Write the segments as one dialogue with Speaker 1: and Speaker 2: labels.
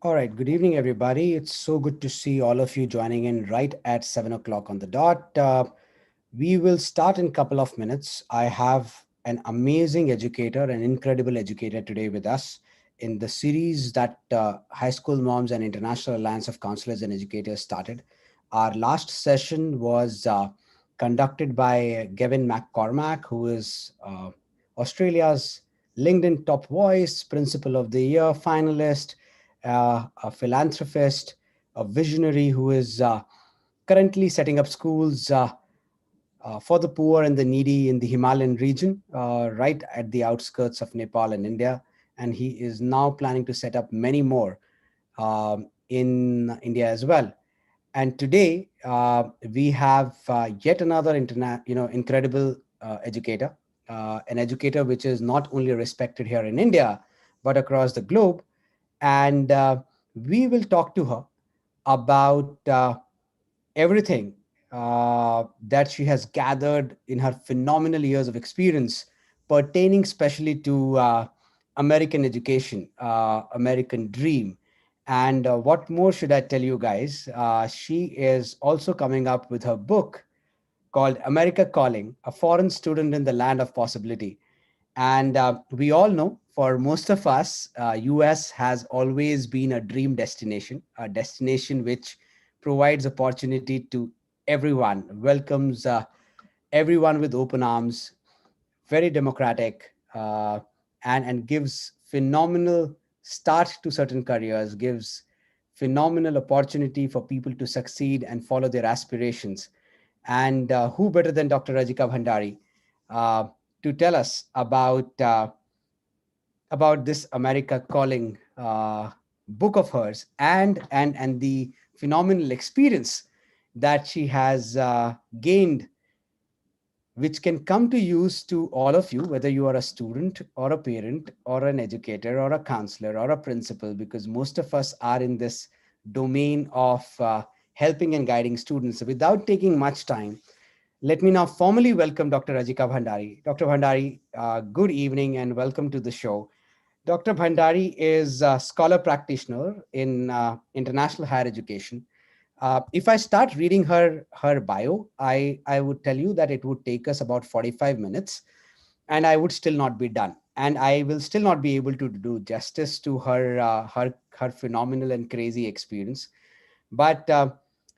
Speaker 1: All right, good evening, everybody. It's so good to see all of you joining in right at 7 o'clock on the dot. We will start in a couple of minutes. I have an amazing educator, an incredible educator today with us in the series that High School Moms and International Alliance of Counselors and Educators started. Our last session was conducted by Gavin McCormack, who is Australia's LinkedIn Top Voice, Principal of the Year finalist, a philanthropist, a visionary who is currently setting up schools for the poor and the needy in the Himalayan region, right at the outskirts of Nepal and India. And he is now planning to set up many more in India as well. And today we have yet another incredible educator, an educator which is not only respected here in India, but across the globe. And we will talk to her about everything that she has gathered in her phenomenal years of experience pertaining especially to American education, American dream. And what more should I tell you guys? She is also coming up with her book called America Calling, a foreign student in the land of possibility. And we all know, for most of us, US has always been a dream destination, a destination which provides opportunity to everyone, welcomes everyone with open arms, very democratic, and gives phenomenal start to certain careers, gives phenomenal opportunity for people to succeed and follow their aspirations. And who better than Dr. Rajika Bhandari uh, to tell us about this America Calling book of hers, and the phenomenal experience that she has gained, which can come to use to all of you, whether you are a student or a parent or an educator or a counselor or a principal, because most of us are in this domain of helping and guiding students. Without taking much time, let me now formally welcome Dr. Rajika Bhandari. Dr. Bhandari, good evening and welcome to the show. Dr. Bhandari is a scholar practitioner in international higher education. If I start reading her bio, I would tell you that it would take us about 45 minutes and I would still not be done. And I will still not be able to do justice to her phenomenal and crazy experience. But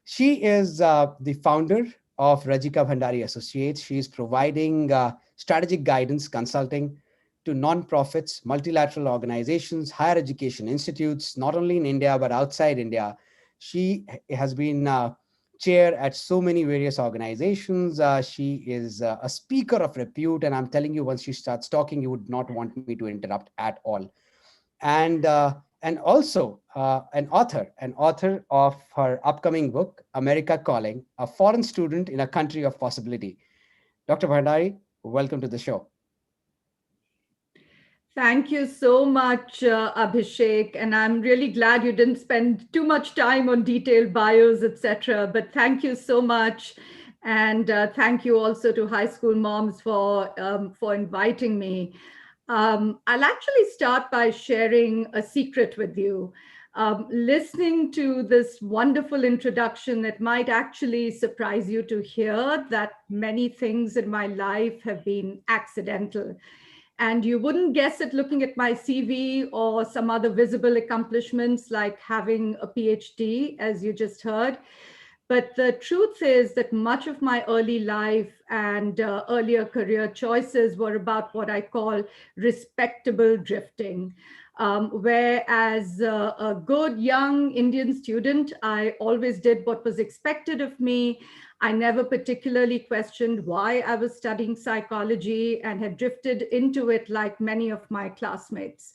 Speaker 1: she is the founder of Rajika Bhandari Associates. She is providing strategic guidance consulting to nonprofits, multilateral organizations, higher education institutes, not only in India, but outside India. She has been chair at so many various organizations. She is a speaker of repute. And I'm telling you, once she starts talking, you would not want me to interrupt at all. And also an author of her upcoming book, America Calling, a foreign student in a country of possibility. Dr. Bhandari, welcome to the show.
Speaker 2: Thank you so much, Abhishek. And I'm really glad you didn't spend too much time on detailed bios, etc. But thank you so much. And thank you also to High School Moms for inviting me. I'll actually start by sharing a secret with you. Listening to this wonderful introduction, it might actually surprise you to hear that many things in my life have been accidental. And you wouldn't guess it looking at my CV or some other visible accomplishments like having a PhD, as you just heard. But the truth is that much of my early life and earlier career choices were about what I call respectable drifting. Whereas a good young Indian student, I always did what was expected of me. I never particularly questioned why I was studying psychology and had drifted into it like many of my classmates.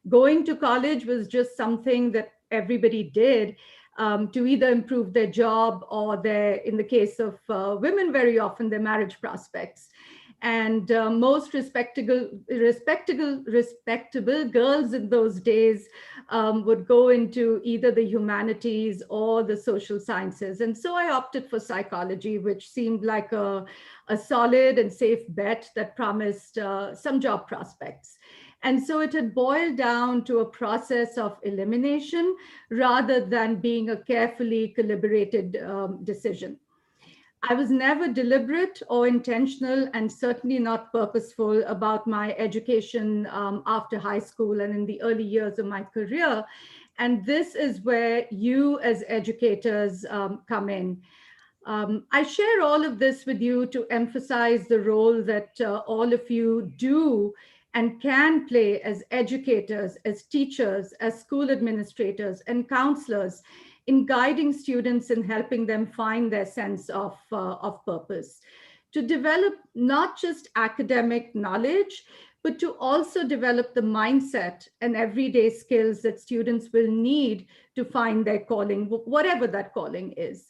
Speaker 2: Going to college was just something that everybody did to either improve their job or their, in the case of women, very often their marriage prospects. And most respectable girls in those days would go into either the humanities or the social sciences. And so I opted for psychology, which seemed like a solid and safe bet that promised some job prospects. And so it had boiled down to a process of elimination rather than being a carefully calibrated decision. I was never deliberate or intentional, and certainly not purposeful about my education after high school and in the early years of my career. And this is where you, as educators, come in. I share all of this with you to emphasize the role that all of you do and can play as educators, as teachers, as school administrators, and counselors in guiding students and helping them find their sense of purpose. To develop not just academic knowledge, but to also develop the mindset and everyday skills that students will need to find their calling, whatever that calling is.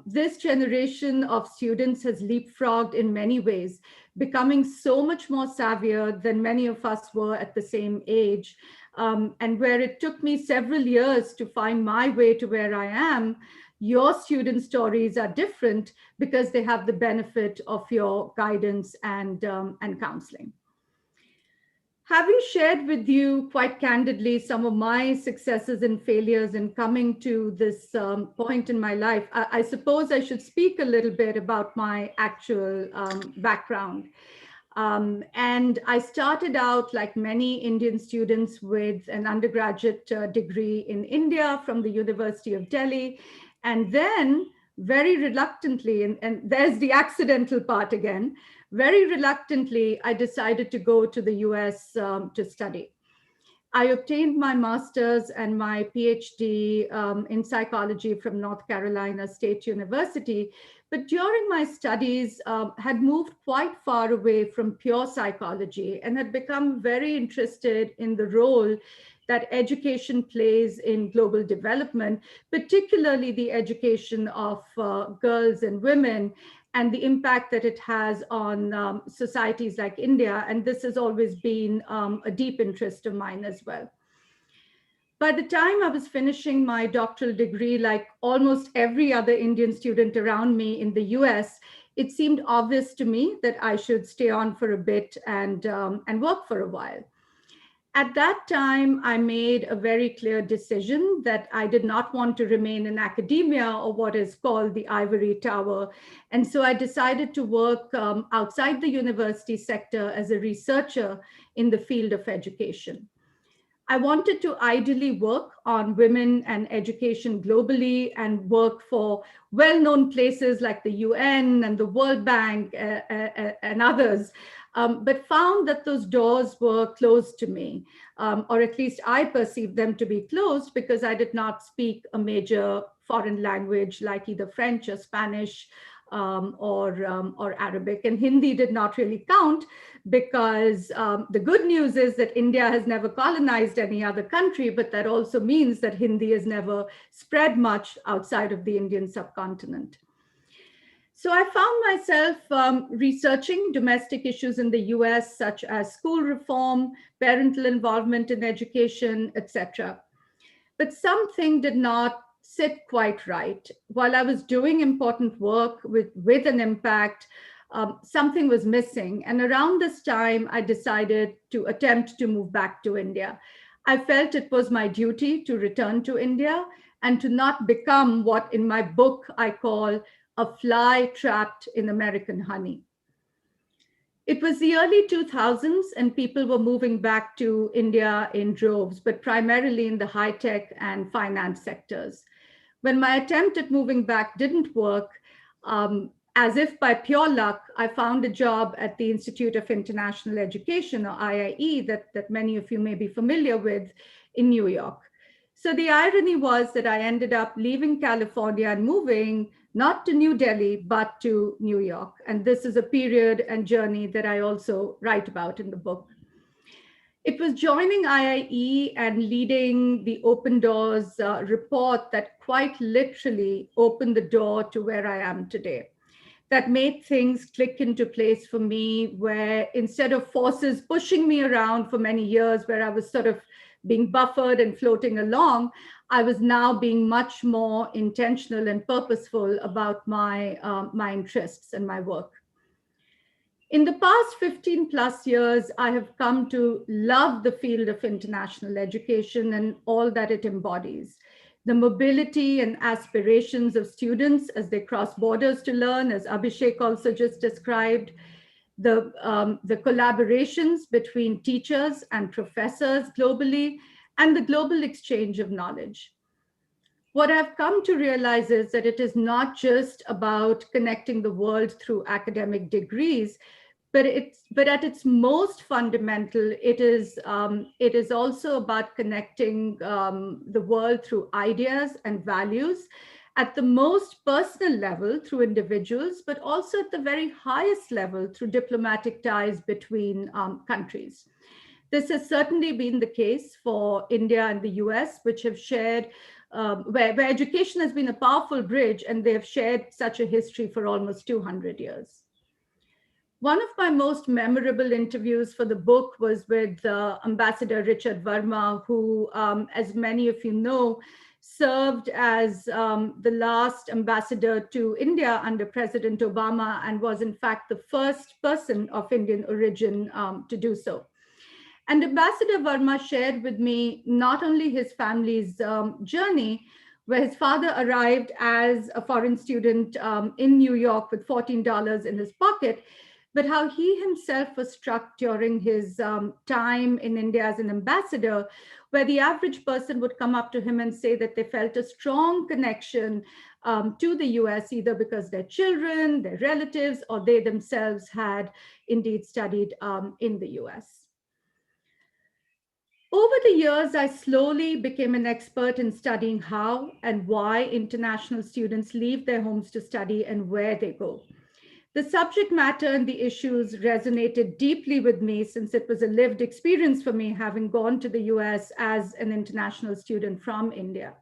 Speaker 2: This generation of students has leapfrogged in many ways, becoming so much more savvier than many of us were at the same age. And where it took me several years to find my way to where I am, your student stories are different because they have the benefit of your guidance and counseling. Having shared with you quite candidly some of my successes and failures in coming to this point in my life, I suppose I should speak a little bit about my actual background. And I started out, like many Indian students, with an undergraduate degree in India from the University of Delhi. And then, very reluctantly, and there's the accidental part again, very reluctantly, I decided to go to the US to study. I obtained my master's and my PhD in psychology from North Carolina State University. But during my studies, had moved quite far away from pure psychology and had become very interested in the role that education plays in global development, particularly the education of girls and women, and the impact that it has on societies like India. And this has always been a deep interest of mine as well. By the time I was finishing my doctoral degree, like almost every other Indian student around me in the US, it seemed obvious to me that I should stay on for a bit and work for a while. At that time, I made a very clear decision that I did not want to remain in academia or what is called the ivory tower. And so I decided to work outside the university sector as a researcher in the field of education. I wanted to ideally work on women and education globally and work for well-known places like the UN and the World Bank and others, but found that those doors were closed to me, or at least I perceived them to be closed because I did not speak a major foreign language like either French or Spanish or Arabic. And Hindi did not really count because the good news is that India has never colonized any other country, but that also means that Hindi has never spread much outside of the Indian subcontinent. So I found myself researching domestic issues in the US, such as school reform, parental involvement in education, etc. But something did not sit quite right. While I was doing important work with an impact, something was missing. And around this time, I decided to attempt to move back to India. I felt it was my duty to return to India and to not become what in my book I call a fly trapped in American honey. It was the early 2000s and people were moving back to India in droves, but primarily in the high tech and finance sectors. When my attempt at moving back didn't work, as if by pure luck, I found a job at the Institute of International Education, or IIE, that many of you may be familiar with in New York. So the irony was that I ended up leaving California and moving not to New Delhi, but to New York. And this is a period and journey that I also write about in the book. It was joining IIE and leading the Open Doors report that quite literally opened the door to where I am today. That made things click into place for me, where instead of forces pushing me around for many years, where I was sort of being buffered and floating along, I was now being much more intentional and purposeful about my interests and my work. In the past 15 plus years, I have come to love the field of international education and all that it embodies. The mobility and aspirations of students as they cross borders to learn, as Abhishek also just described, the collaborations between teachers and professors globally, and the global exchange of knowledge. What I've come to realize is that it is not just about connecting the world through academic degrees, but at its most fundamental, it is also about connecting the world through ideas and values at the most personal level through individuals, but also at the very highest level through diplomatic ties between countries. This has certainly been the case for India and the US, which have shared, where education has been a powerful bridge, and they have shared such a history for almost 200 years. One of my most memorable interviews for the book was with Ambassador Richard Verma, who, as many of you know, served as the last ambassador to India under President Obama and was in fact the first person of Indian origin to do so. And Ambassador Verma shared with me not only his family's journey, where his father arrived as a foreign student in New York with $14 in his pocket, but how he himself was struck during his time in India as an ambassador, where the average person would come up to him and say that they felt a strong connection to the US, either because their children, their relatives, or they themselves had indeed studied in the US. Over the years, I slowly became an expert in studying how and why international students leave their homes to study and where they go. The subject matter and the issues resonated deeply with me since it was a lived experience for me, having gone to the US as an international student from India.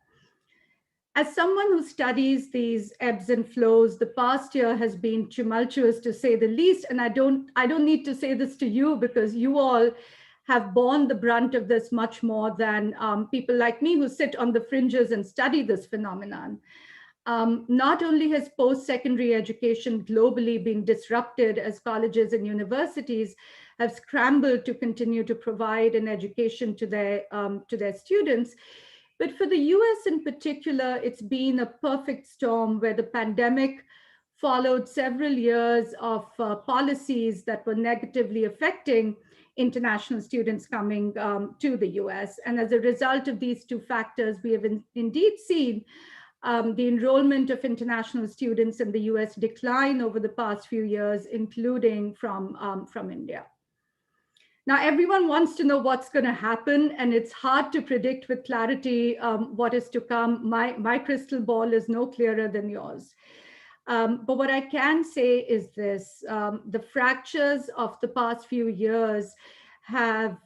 Speaker 2: As someone who studies these ebbs and flows, the past year has been tumultuous to say the least. And I don't need to say this to you, because you all have borne the brunt of this much more than people like me who sit on the fringes and study this phenomenon. Not only has post-secondary education globally been disrupted as colleges and universities have scrambled to continue to provide an education to their students, but for the US in particular, it's been a perfect storm where the pandemic followed several years of policies that were negatively affecting international students coming to the US. And as a result of these two factors, we have indeed seen the enrollment of international students in the US decline over the past few years, including from India. Now, everyone wants to know what's going to happen, and it's hard to predict with clarity what is to come. My crystal ball is no clearer than yours. But what I can say is this: the fractures of the past few years have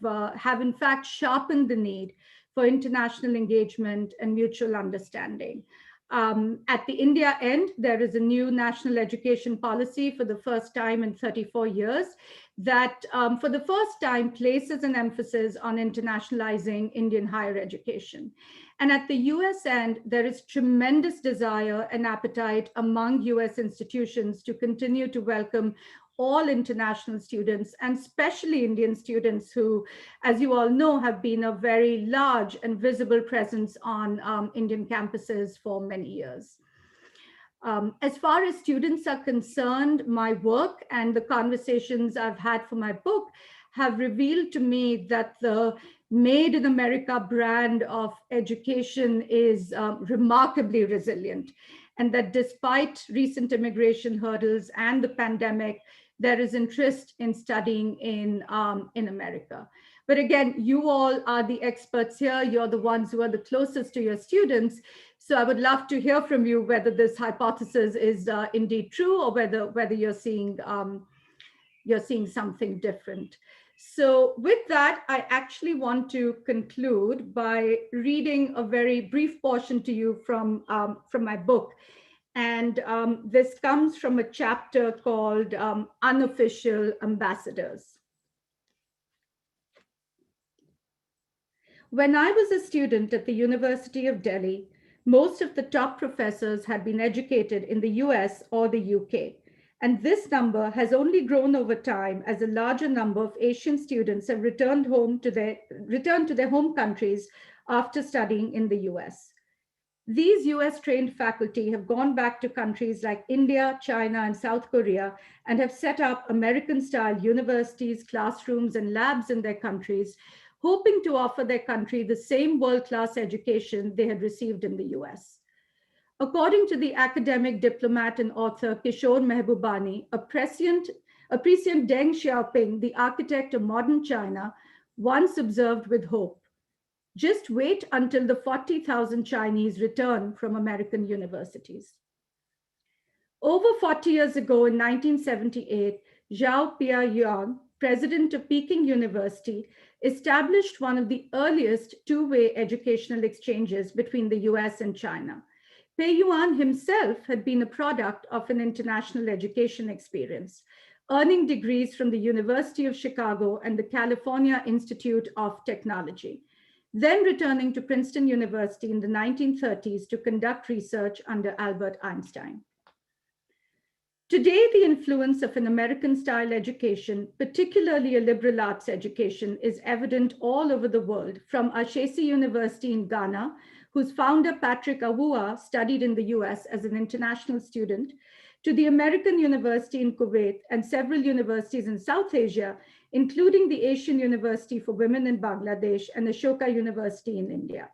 Speaker 2: in fact sharpened the need for international engagement and mutual understanding. At the India end, there is a new national education policy for the first time in 34 years that for the first time places an emphasis on internationalizing Indian higher education. And at the US end, there is tremendous desire and appetite among US institutions to continue to welcome all international students, and especially Indian students who, as you all know, have been a very large and visible presence on Indian campuses for many years. As far as students are concerned, my work and the conversations I've had for my book have revealed to me that the Made in America brand of education is remarkably resilient, and that despite recent immigration hurdles and the pandemic, there is interest in studying in America. But again, you all are the experts here. You're the ones who are the closest to your students. So I would love to hear from you whether this hypothesis is indeed true, or whether you're seeing something different. So with that, I actually want to conclude by reading a very brief portion to you from my book. And this comes from a chapter called Unofficial Ambassadors. When I was a student at the University of Delhi, most of the top professors had been educated in the US or the UK, And this number has only grown over time as a larger number of Asian students have returned to their home countries after studying in the US. These US trained faculty have gone back to countries like India, China, and South Korea and have set up American style universities, classrooms, and labs in their countries, hoping to offer their country the same world class education they had received in the US. According to the academic diplomat and author Kishore Mehbubani, a prescient Deng Xiaoping, the architect of modern China, once observed with hope, just wait until the 40,000 Chinese return from American universities. Over 40 years ago in 1978, Zhao Piayuan, president of Peking University, established one of the earliest two-way educational exchanges between the US and China. Pei Yuan himself had been a product of an international education experience, earning degrees from the University of Chicago and the California Institute of Technology, then returning to Princeton University in the 1930s to conduct research under Albert Einstein. Today, the influence of an American-style education, particularly a liberal arts education, is evident all over the world, from Ashesi University in Ghana, whose founder, Patrick Awuah, studied in the US as an international student, to the American University in Kuwait and several universities in South Asia, including the Asian University for Women in Bangladesh and Ashoka University in India.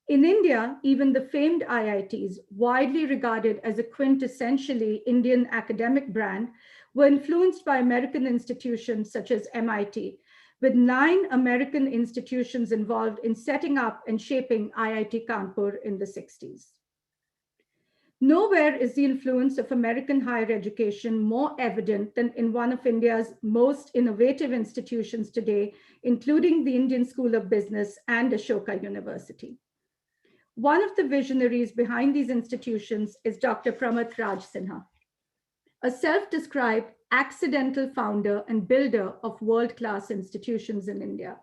Speaker 2: In India, even the famed IITs, widely regarded as a quintessentially Indian academic brand, were influenced by American institutions such as MIT, with 9 American institutions involved in setting up and shaping IIT Kanpur in the 60s. Nowhere is the influence of American higher education more evident than in one of India's most innovative institutions today, including the Indian School of Business and Ashoka University. One of the visionaries behind these institutions is Dr. Pramath Raj Sinha, a self-described accidental founder and builder of world-class institutions in India.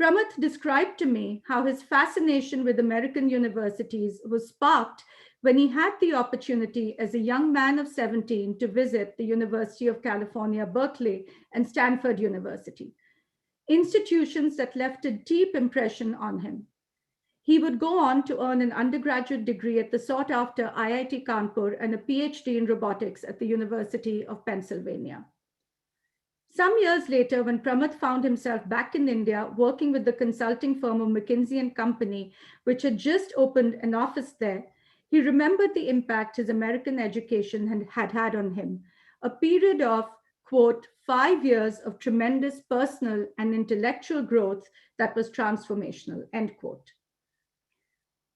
Speaker 2: Pramath described to me how his fascination with American universities was sparked when he had the opportunity as a young man of 17 to visit the University of California, Berkeley, and Stanford University, institutions that left a deep impression on him. He would go on to earn an undergraduate degree at the sought-after IIT Kanpur and a PhD in robotics at the University of Pennsylvania. Some years later, when Pramath found himself back in India working with the consulting firm of McKinsey & Company, which had just opened an office there, he remembered the impact his American education had had on him, a period of, quote, 5 years of tremendous personal and intellectual growth that was transformational, end quote.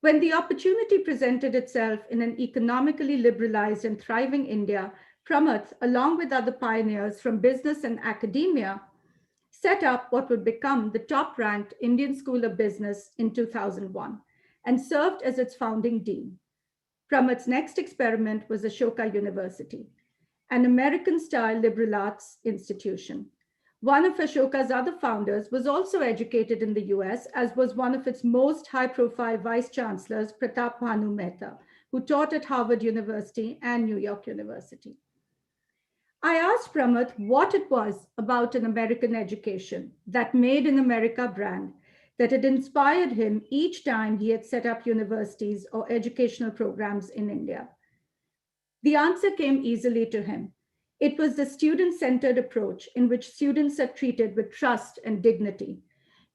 Speaker 2: When the opportunity presented itself in an economically liberalized and thriving India, Pramath, along with other pioneers from business and academia, set up what would become the top-ranked Indian School of Business in 2001 and served as its founding dean. Pramath's next experiment was Ashoka University, an American-style liberal arts institution. One of Ashoka's other founders was also educated in the US, as was one of its most high-profile vice chancellors, Pratap Bhanu Mehta, who taught at Harvard University and New York University. I asked Pramath what it was about an American education, that Made in America brand, that had inspired him each time he had set up universities or educational programs in India. The answer came easily to him. It was the student-centered approach in which students are treated with trust and dignity,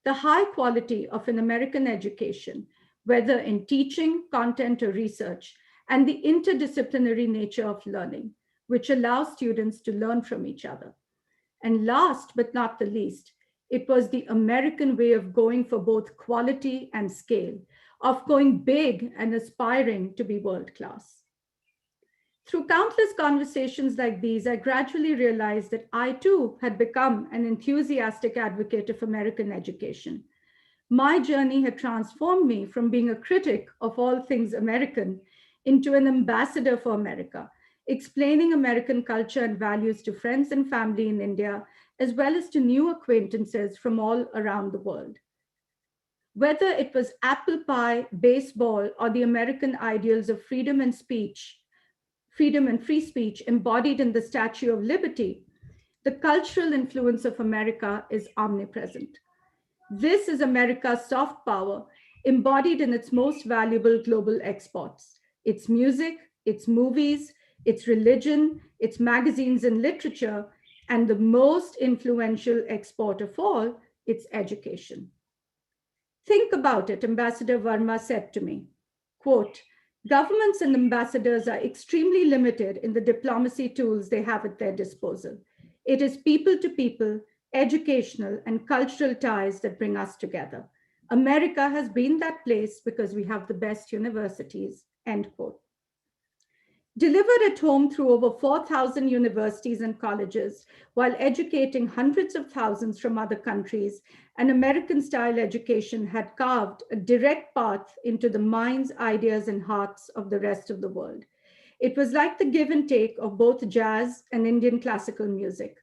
Speaker 2: the high quality of an American education, whether in teaching, content, or research, and the interdisciplinary nature of learning, which allows students to learn from each other. And last but not the least, it was the American way of going for both quality and scale, of going big and aspiring to be world-class. Through countless conversations like these, I gradually realized that I too had become an enthusiastic advocate of American education. My journey had transformed me from being a critic of all things American into an ambassador for America, explaining American culture and values to friends and family in India, as well as to new acquaintances from all around the world. Whether it was apple pie, baseball, or the American ideals of freedom and speech, freedom and free speech embodied in the Statue of Liberty, the cultural influence of America is omnipresent. This is America's soft power embodied in its most valuable global exports: its music, its movies, its religion, its magazines and literature, and the most influential export of all, its education. Think about it, Ambassador Verma said to me. Quote, governments and ambassadors are extremely limited in the diplomacy tools they have at their disposal. It is people to people, educational and cultural ties that bring us together. America has been that place because we have the best universities, end quote. Delivered at home through over 4,000 universities and colleges, while educating hundreds of thousands from other countries, an American-style education had carved a direct path into the minds, ideas, and hearts of the rest of the world. It was like the give and take of both jazz and Indian classical music,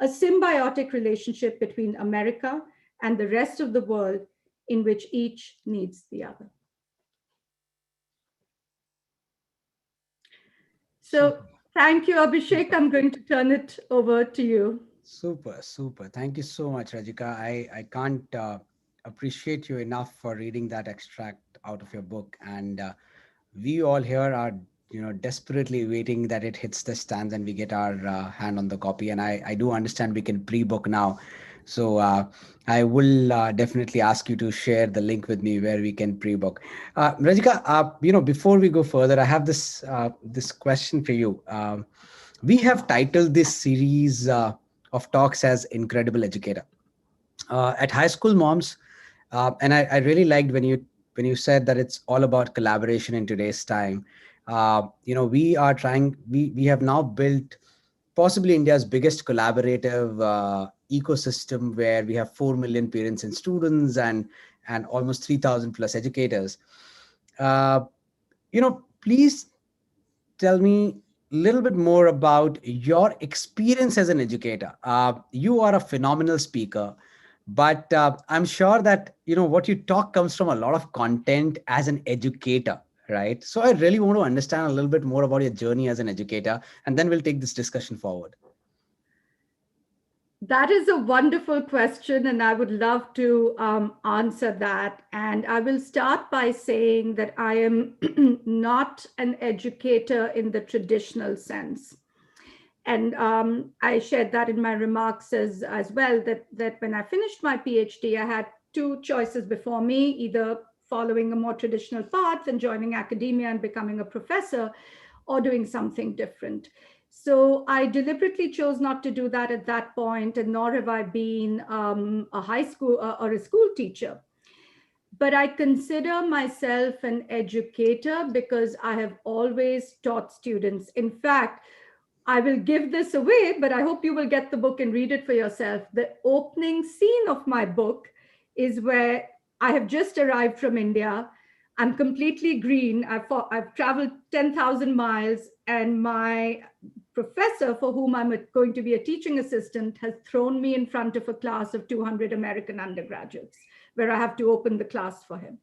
Speaker 2: a symbiotic relationship between America and the rest of the world in which each needs the other. So thank you, Abhishek. I'm going to turn it over to you.
Speaker 1: Super, super. Thank you so much, Rajika. I can't appreciate you enough for reading that extract out of your book. And we all here are, desperately waiting that it hits the stands and we get our hand on the copy. And I do understand we can pre-book now. So I will definitely ask you to share the link with me where we can pre-book. Rajika, before we go further, I have this question for you. We have titled this series of talks as Incredible Educator. At High School Moms, and I really liked when you said that it's all about collaboration in today's time. We have now built possibly India's biggest collaborative ecosystem, where we have 4 million parents and students, and almost 3,000 plus educators. Please tell me a little bit more about your experience as an educator. You are a phenomenal speaker, but I'm sure that what you talk comes from a lot of content as an educator, right? So I really want to understand a little bit more about your journey as an educator, and then we'll take this discussion forward.
Speaker 2: That is a wonderful question, and I would love to answer that. And I will start by saying that I am not an educator in the traditional sense. And I shared that in my remarks as well, that when I finished my PhD, I had two choices before me: either following a more traditional path and joining academia and becoming a professor, or doing something different. So I deliberately chose not to do that at that point, and nor have I been a high school or a school teacher. But I consider myself an educator because I have always taught students. In fact, I will give this away, but I hope you will get the book and read it for yourself. The opening scene of my book is where I have just arrived from India. I'm completely green. I've traveled 10,000 miles, and my professor, for whom I'm going to be a teaching assistant, has thrown me in front of a class of 200 American undergraduates, where I have to open the class for him.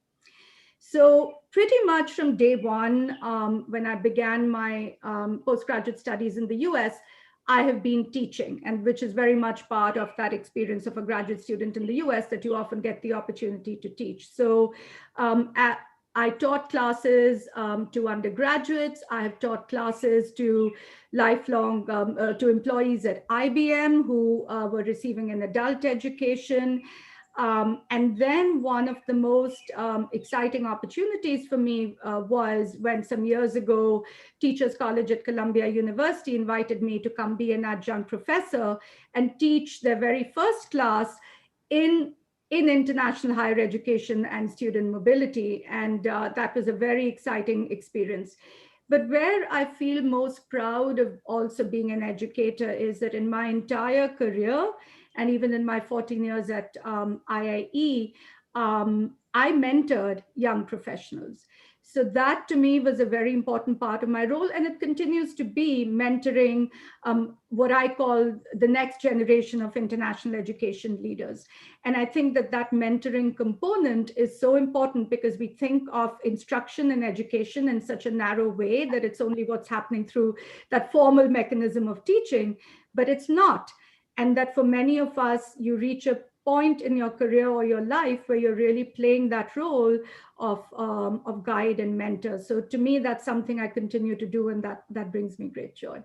Speaker 2: So pretty much from day one, when I began my postgraduate studies in the US, I have been teaching, and which is very much part of that experience of a graduate student in the US, that you often get the opportunity to teach. So I taught classes to undergraduates. I have taught classes to lifelong, to employees at IBM who were receiving an adult education. And then one of the most exciting opportunities for me was when some years ago, Teachers College at Columbia University invited me to come be an adjunct professor and teach their very first class in international higher education and student mobility. And that was a very exciting experience. But where I feel most proud of also being an educator is that in my entire career, and even in my 14 years at IIE, I mentored young professionals. So that to me was a very important part of my role, and it continues to be mentoring what I call the next generation of international education leaders. And I think that that mentoring component is so important because we think of instruction and education in such a narrow way that it's only what's happening through that formal mechanism of teaching, but it's not. And that for many of us, you reach a point in your career or your life where you're really playing that role of guide and mentor. So to me, that's something I continue to do, and that brings me great joy.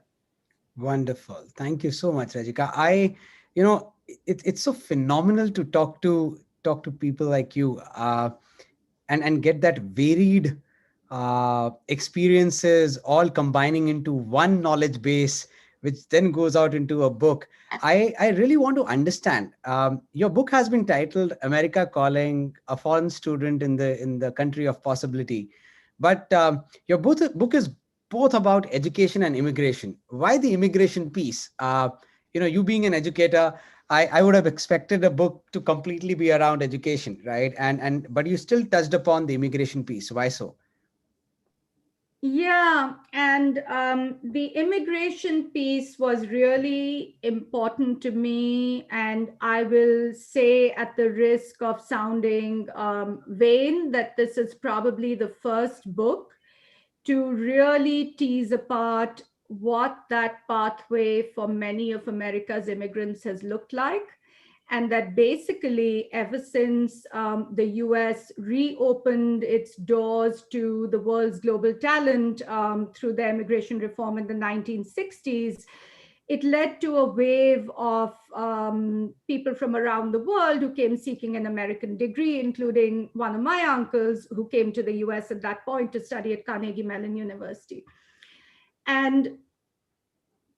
Speaker 1: Wonderful. Thank you so much, Rajika. It's so phenomenal to talk to people like you, and get that varied experiences all combining into one knowledge base, which then goes out into a book. I really want to understand. Your book has been titled "America Calling: A Foreign Student in the Country of Possibility," but your book is both about education and immigration. Why the immigration piece? You being an educator, I would have expected a book to completely be around education, right? And but you still touched upon the immigration piece. Why so?
Speaker 2: Yeah, and the immigration piece was really important to me. And I will say, at the risk of sounding vain, that this is probably the first book to really tease apart what that pathway for many of America's immigrants has looked like. And that basically, ever since the US reopened its doors to the world's global talent through the immigration reform in the 1960s, it led to a wave of people from around the world who came seeking an American degree, including one of my uncles who came to the US at that point to study at Carnegie Mellon University. And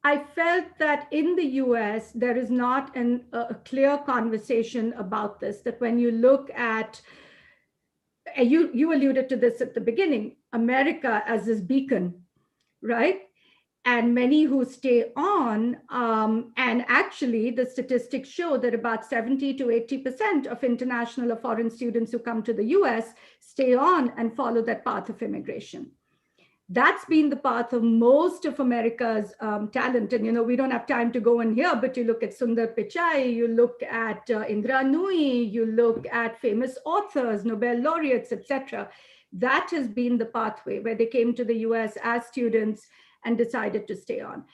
Speaker 2: I felt that in the US, there is not a clear conversation about this, that when you look at, you alluded to this at the beginning, America as this beacon, right? And many who stay on, and actually the statistics show that about 70 to 80% of international or foreign students who come to the US stay on and follow that path of immigration. That's been the path of most of America's talent. And, we don't have time to go in here, but you look at Sundar Pichai, you look at Indra Nui, you look at famous authors, Nobel laureates, etc. That has been the pathway where they came to the US as students and decided to stay on.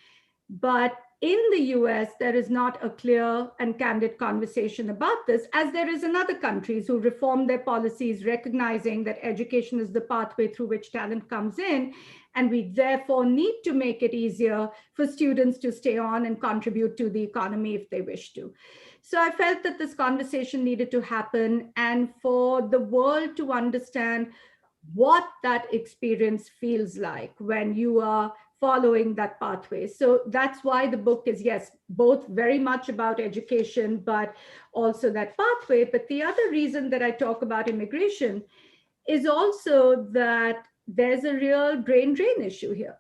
Speaker 2: But in the US, there is not a clear and candid conversation about this, as there is in other countries who reform their policies, recognizing that education is the pathway through which talent comes in. And we therefore need to make it easier for students to stay on and contribute to the economy if they wish to. So I felt that this conversation needed to happen, and for the world to understand what that experience feels like when you are following that pathway. So that's why the book is, yes, both very much about education, but also that pathway. But the other reason that I talk about immigration is also that there's a real brain drain issue here.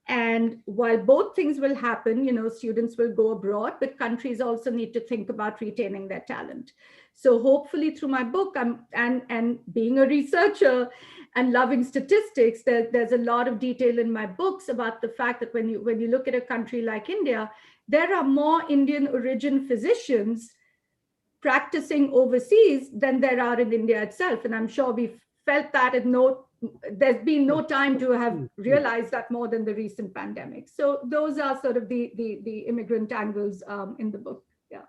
Speaker 2: And while both things will happen, students will go abroad, but countries also need to think about retaining their talent. So hopefully through my book, and being a researcher and loving statistics, there's a lot of detail in my books about the fact that when you look at a country like India, there are more Indian origin physicians practicing overseas than there are in India itself. And I'm sure we've felt that there's been no time to have realized that more than the recent pandemic. So those are sort of the immigrant angles in the book. Yeah.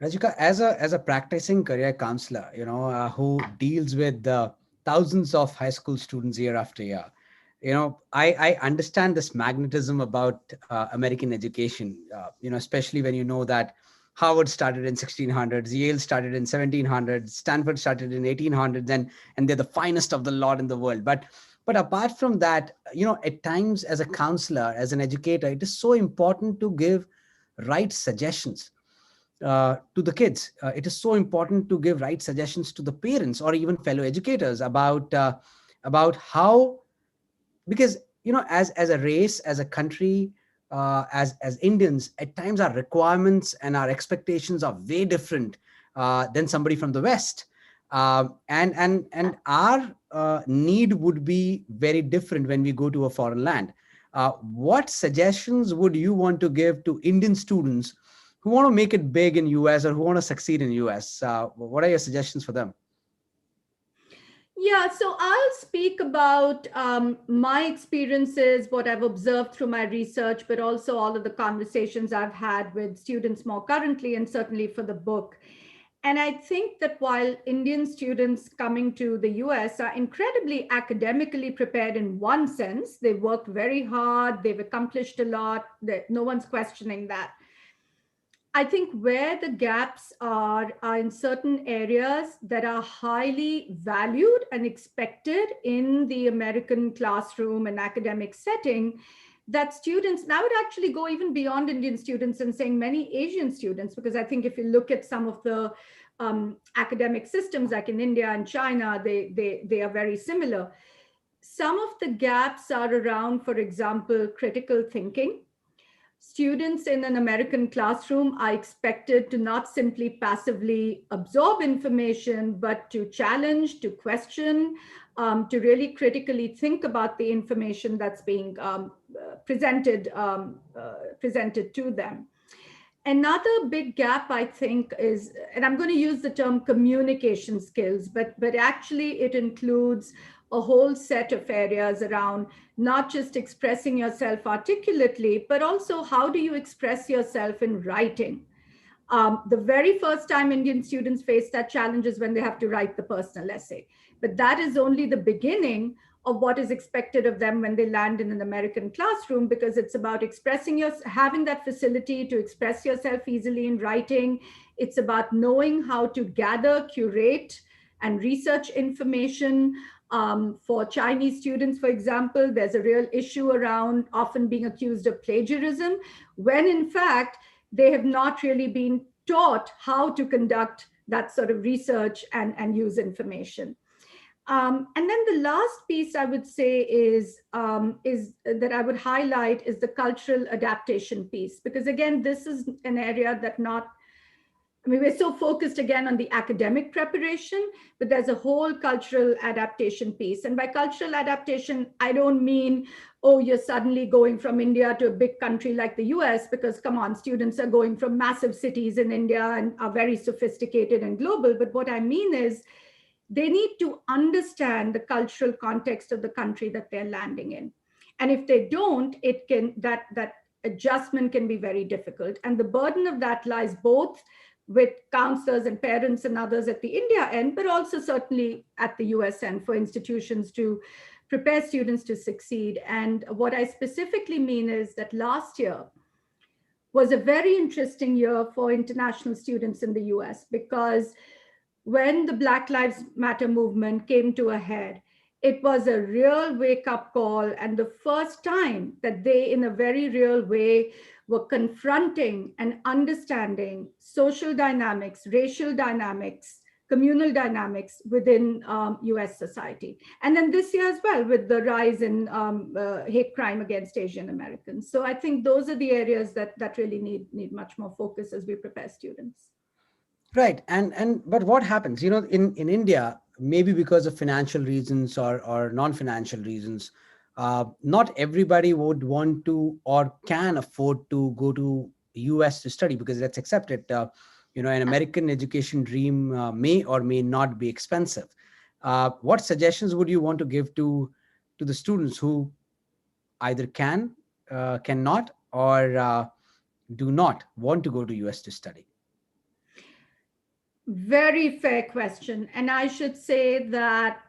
Speaker 1: Rajika, as a practicing career counselor, who deals with thousands of high school students year after year, I understand this magnetism about American education. Especially when you know that Harvard started in 1600s, Yale started in 1700s, Stanford started in 1800s, and they're the finest of the lot in the world. But apart from that, at times as a counselor, as an educator, it is so important to give right suggestions to the kids. It is so important to give right suggestions to the parents or even fellow educators about how, because as a race, as a country, as Indians, at times our requirements and our expectations are way different than somebody from the West. And our need would be very different when we go to a foreign land. What suggestions would you want to give to Indian students who want to make it big in US or who want to succeed in US? What are your suggestions for them?
Speaker 2: Yeah, so I'll speak about my experiences, what I've observed through my research, but also all of the conversations I've had with students more currently, and certainly for the book. And I think that while Indian students coming to the US are incredibly academically prepared in one sense, they work very hard, they've accomplished a lot, no one's questioning that. I think where the gaps are in certain areas that are highly valued and expected in the American classroom and academic setting, that students, and I would actually go even beyond Indian students and saying many Asian students, because I think if you look at some of the academic systems like in India and China, they are very similar. Some of the gaps are around, for example, critical thinking. Students in an American classroom are expected to not simply passively absorb information, but to challenge, to question, to really critically think about the information that's being presented to them. Another big gap, I think, is, and I'm going to use the term communication skills, but actually it includes a whole set of areas around not just expressing yourself articulately, but also how do you express yourself in writing. The very first time Indian students face that challenge is when they have to write the personal essay. But that is only the beginning of what is expected of them when they land in an American classroom, because it's about expressing having that facility to express yourself easily in writing. It's about knowing how to gather, curate, and research information. For Chinese students, for example, there's a real issue around often being accused of plagiarism, when in fact, they have not really been taught how to conduct that sort of research and use information. And then the last piece I would say is that I would highlight is the cultural adaptation piece, because again, this is an area that I mean, we're so focused again on the academic preparation, but there's a whole cultural adaptation piece. And by cultural adaptation, I don't mean, oh, you're suddenly going from India to a big country like the US, because come on, students are going from massive cities in India and are very sophisticated and global. But what I mean is they need to understand the cultural context of the country that they're landing in. And if they don't, that adjustment can be very difficult. And the burden of that lies both with counselors and parents and others at the India end, but also certainly at the US end for institutions to prepare students to succeed. And what I specifically mean is that last year was a very interesting year for international students in the US, because when the Black Lives Matter movement came to a head, it was a real wake-up call, and the first time that they, in a very real way, were confronting and understanding social dynamics, racial dynamics, communal dynamics within US society. And then this year as well, with the rise in hate crime against Asian Americans. So I think those are the areas that really need much more focus as we prepare students.
Speaker 1: Right. And but what happens, in India, maybe because of financial reasons or non-financial reasons, not everybody would want to or can afford to go to US to study because that's accepted. An American education dream may or may not be expensive. What suggestions would you want to give to the students who either cannot, or do not want to go to US to study?
Speaker 2: Very fair question. And I should say that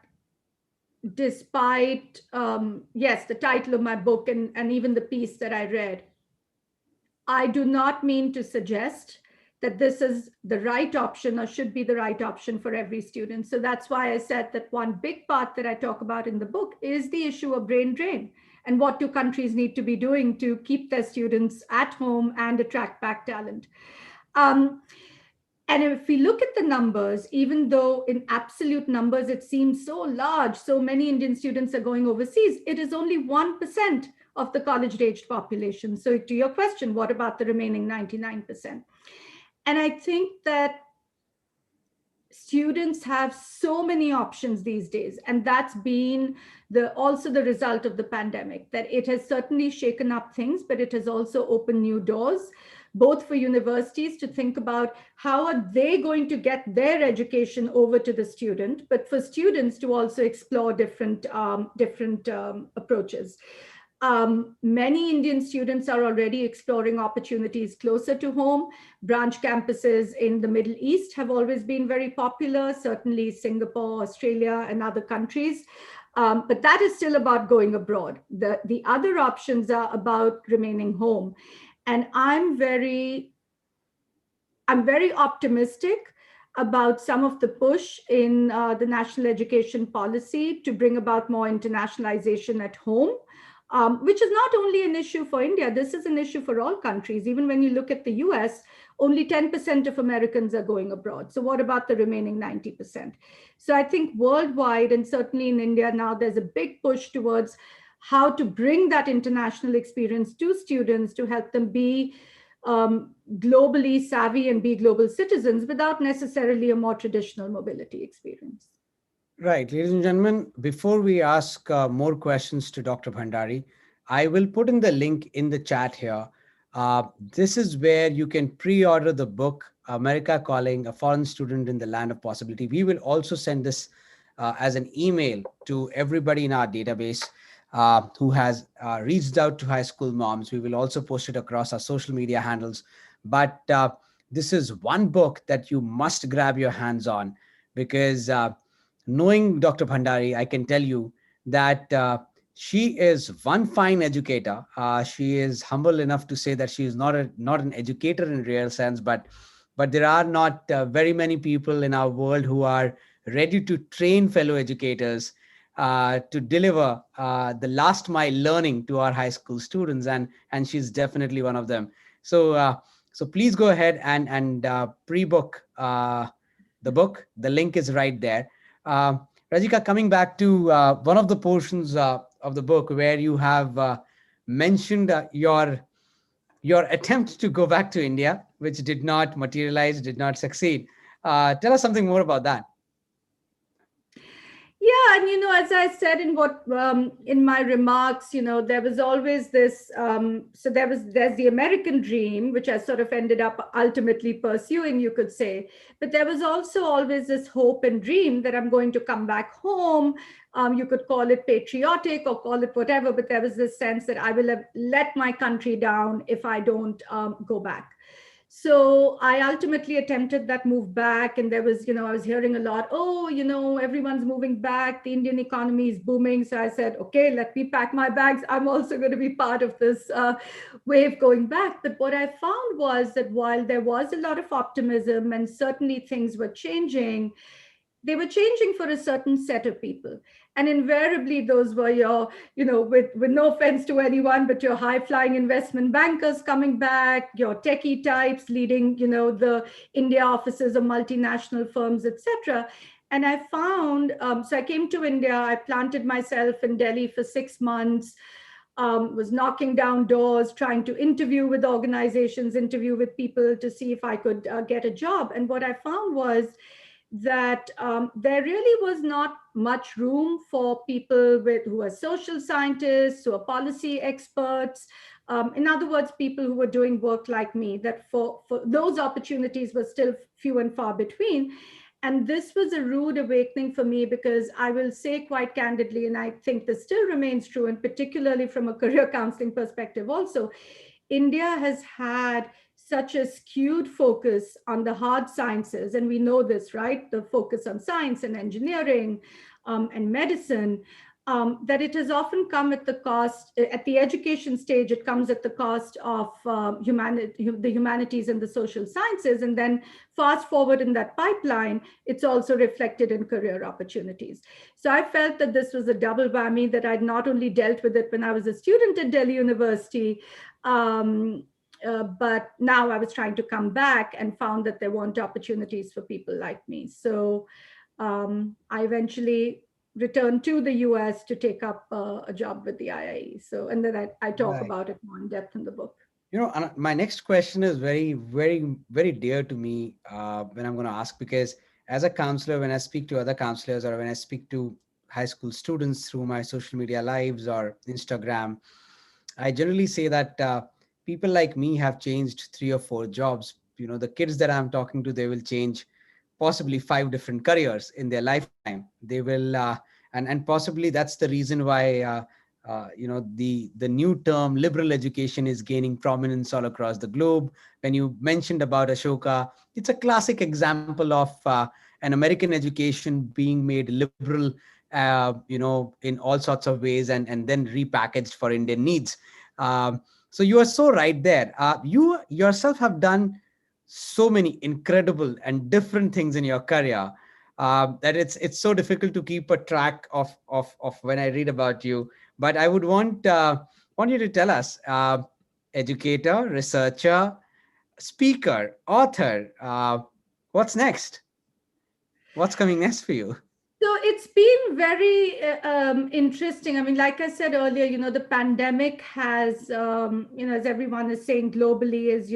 Speaker 2: despite, yes, the title of my book and even the piece that I read, I do not mean to suggest that this is the right option or should be the right option for every student. So that's why I said that one big part that I talk about in the book is the issue of brain drain and what do countries need to be doing to keep their students at home and attract back talent. And if we look at the numbers, even though in absolute numbers it seems so large, so many Indian students are going overseas, it is only 1% of the college-aged population. So to your question, what about the remaining 99%? And I think that students have so many options these days, and that's been also the result of the pandemic, that it has certainly shaken up things, but it has also opened new doors, both for universities to think about how are they going to get their education over to the student, but for students to also explore different approaches. Many Indian students are already exploring opportunities closer to home. Branch campuses in the Middle East have always been very popular, certainly Singapore, Australia, and other countries. But that is still about going abroad. The other options are about remaining home. And I'm very optimistic about some of the push in the national education policy to bring about more internationalization at home, which is not only an issue for India. This is an issue for all countries. Even when you look at the US, only 10% of Americans are going abroad. So what about the remaining 90%? So I think worldwide, and certainly in India now, there's a big push towards how to bring that international experience to students to help them be globally savvy and be global citizens without necessarily a more traditional mobility experience.
Speaker 1: Right, ladies and gentlemen, before we ask more questions to Dr. Bhandari, I will put in the link in the chat here. This is where you can pre-order the book, America Calling, A Foreign Student in the Land of Possibility. We will also send this as an email to everybody in our database who has reached out to high school moms. We will also post it across our social media handles. But this is one book that you must grab your hands on, because knowing Dr. Bhandari, I can tell you that she is one fine educator. She is humble enough to say that she is not an educator in real sense, but there are not very many people in our world who are ready to train fellow educators to deliver the last mile learning to our high school students, and she's definitely one of them. So please go ahead and pre-book the book. The link is right there. uh, Rajika, coming back to one of the portions of the book where you have mentioned your attempt to go back to India, which did not materialize, did not succeed. Tell us something more about that.
Speaker 2: Yeah, and as I said in my remarks, there was always this. So there's the American dream, which I sort of ended up ultimately pursuing, you could say. But there was also always this hope and dream that I'm going to come back home. You could call it patriotic or call it whatever, but there was this sense that I will have let my country down if I don't go back. So I ultimately attempted that move back, and there was, I was hearing a lot, oh, everyone's moving back, the Indian economy is booming. So I said, okay, let me pack my bags. I'm also going to be part of this wave going back. But what I found was that while there was a lot of optimism and certainly things were changing, they were changing for a certain set of people. And invariably, those were your, with no offense to anyone, but your high flying investment bankers coming back, your techie types leading, the India offices of multinational firms, etc. And I found, so I came to India, I planted myself in Delhi for 6 months, was knocking down doors, trying to interview with organizations, interview with people to see if I could get a job. And what I found was that there really was not much room for people who are social scientists, who are policy experts. In other words, people who were doing work like me, that for those opportunities were still few and far between. And this was a rude awakening for me, because I will say quite candidly, and I think this still remains true, and particularly from a career counseling perspective also, India has had such a skewed focus on the hard sciences. And we know this, right? The focus on science and engineering and medicine, that it has often come at the cost, at the education stage, it comes at the cost of the humanities and the social sciences. And then fast forward in that pipeline, it's also reflected in career opportunities. So I felt that this was a double whammy, that I'd not only dealt with it when I was a student at Delhi University, but now I was trying to come back and found that there weren't opportunities for people like me. So I eventually returned to the US to take up a job with the IIE. So, and then I talk
Speaker 1: Right.
Speaker 2: about it more in depth in the book.
Speaker 1: My next question is very, very, very dear to me when I'm going to ask, because as a counselor, when I speak to other counselors or when I speak to high school students through my social media lives or Instagram, I generally say that people like me have changed 3 or 4 jobs. The kids that I'm talking to, they will change possibly 5 different careers in their lifetime. They will, and possibly that's the reason why the new term liberal education is gaining prominence all across the globe. When you mentioned about Ashoka, it's a classic example of an American education being made liberal, in all sorts of ways, and then repackaged for Indian needs. So you are so right there. You yourself have done so many incredible and different things in your career, that it's so difficult to keep a track of when I read about you. But I would want you to tell us, educator, researcher, speaker, author. What's next? What's coming next for you?
Speaker 2: So it's been very interesting. I mean, like I said earlier, the pandemic has, as everyone is saying globally, is,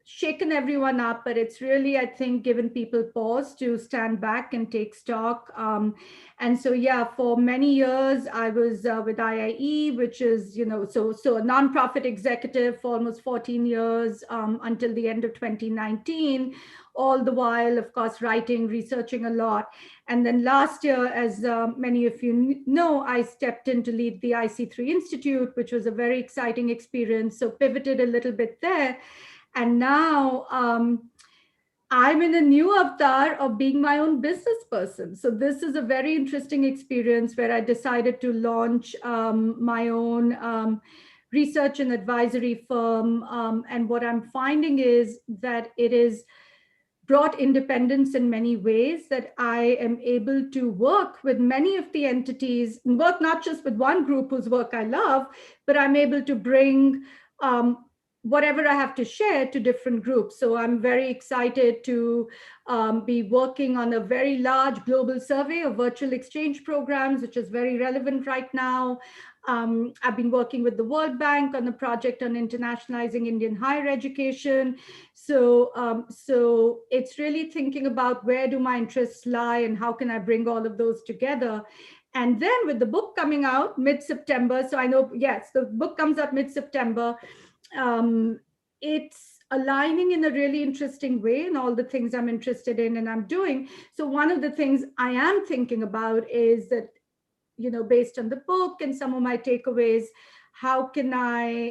Speaker 2: shaken everyone up, but it's really, I think, given people pause to stand back and take stock. And so, yeah, for many years, I was with IIE, which is, so a nonprofit executive for almost 14 years, until the end of 2019, all the while, of course, writing, researching a lot. And then last year, as many of you know, I stepped in to lead the IC3 Institute, which was a very exciting experience. So pivoted a little bit there. And now I'm in a new avatar of being my own business person. So this is a very interesting experience where I decided to launch my own research and advisory firm. And what I'm finding is that it is brought independence in many ways, that I am able to work with many of the entities, and work not just with one group whose work I love, but I'm able to bring whatever I have to share to different groups. So I'm very excited to be working on a very large global survey of virtual exchange programs, which is very relevant right now. I've been working with the World Bank on a project on internationalizing Indian higher education. So it's really thinking about where do my interests lie and how can I bring all of those together. And then with the book coming out mid-September, so I know, yes, the book comes out mid-September. It's aligning in a really interesting way in all the things I'm interested in and I'm doing. So one of the things I am thinking about is that, based on the book and some of my takeaways,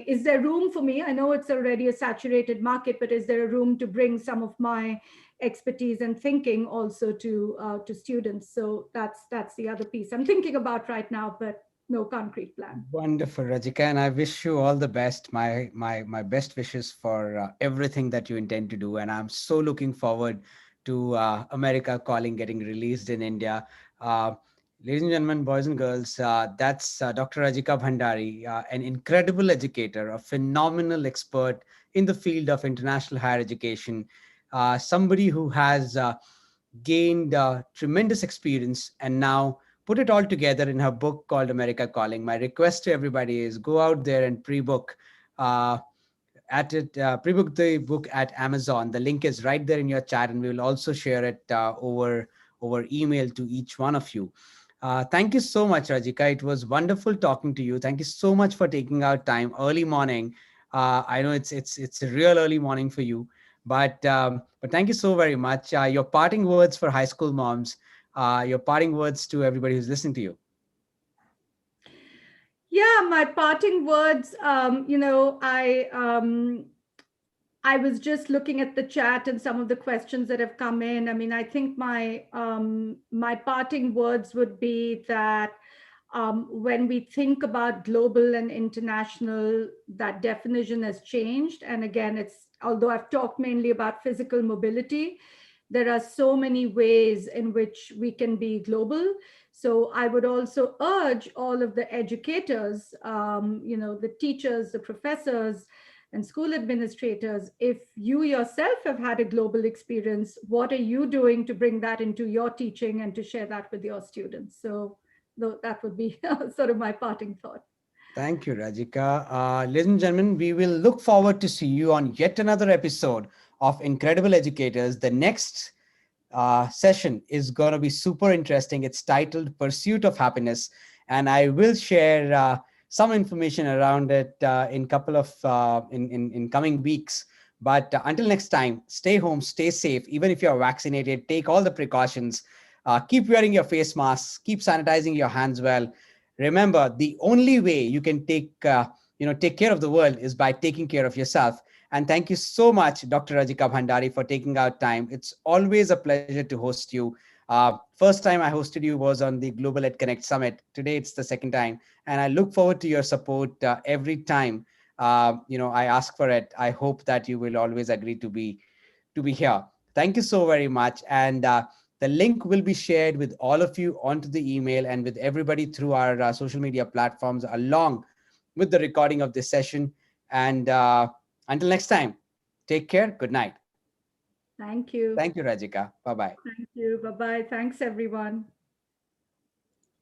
Speaker 2: is there room for me? I know it's already a saturated market, but is there a room to bring some of my expertise and thinking also to students? So that's the other piece I'm thinking about right now, but no concrete plan.
Speaker 1: Wonderful, Rajika, and I wish you all the best. My best wishes for everything that you intend to do, and I'm so looking forward to America Calling getting released in India. Uh, Ladies and gentlemen, boys and girls, that's Dr. Rajika Bhandari, an incredible educator, a phenomenal expert in the field of international higher education, somebody who has gained tremendous experience and now put it all together in her book called America Calling. My request to everybody is go out there and pre-book uh, pre-book the book at Amazon. The link is right there in your chat, and we will also share it over email to each one of you. Thank you so much, Rajika. It was wonderful talking to you. Thank you so much for taking out time early morning. I know it's a real early morning for you, but thank you so very much. Your parting words for high school moms, your parting words to everybody who's listening to you.
Speaker 2: Yeah, my parting words, I was just looking at the chat and some of the questions that have come in. I mean, I think my parting words would be that when we think about global and international, that definition has changed. And again, although I've talked mainly about physical mobility, there are so many ways in which we can be global. So I would also urge all of the educators, the teachers, the professors, and school administrators, if you yourself have had a global experience, what are you doing to bring that into your teaching and to share that with your students? So that would be sort of my parting thought.
Speaker 1: Thank you, Rajika. Ladies and gentlemen, we will look forward to see you on yet another episode of Incredible Educators, the next session is going to be super interesting. It's titled Pursuit of Happiness, and I will share some information around it in couple of in coming weeks. But until next time, stay home, stay safe. Even if you're vaccinated, take all the precautions. Keep wearing your face masks. Keep sanitizing your hands well. Remember, the only way you can take care of the world is by taking care of yourself. And thank you so much, Dr. Rajika Bhandari, for taking out time. It's always a pleasure to host you. First time I hosted you was on the Global Ed Connect Summit. Today it's the second time, and I look forward to your support every time. I ask for it. I hope that you will always agree to be here. Thank you so very much. And the link will be shared with all of you onto the email and with everybody through our social media platforms, along with the recording of this session. And until next time, take care. Good night.
Speaker 2: Thank you.
Speaker 1: Thank you, Rajika. Bye bye.
Speaker 2: Thank you. Bye bye. Thanks, everyone.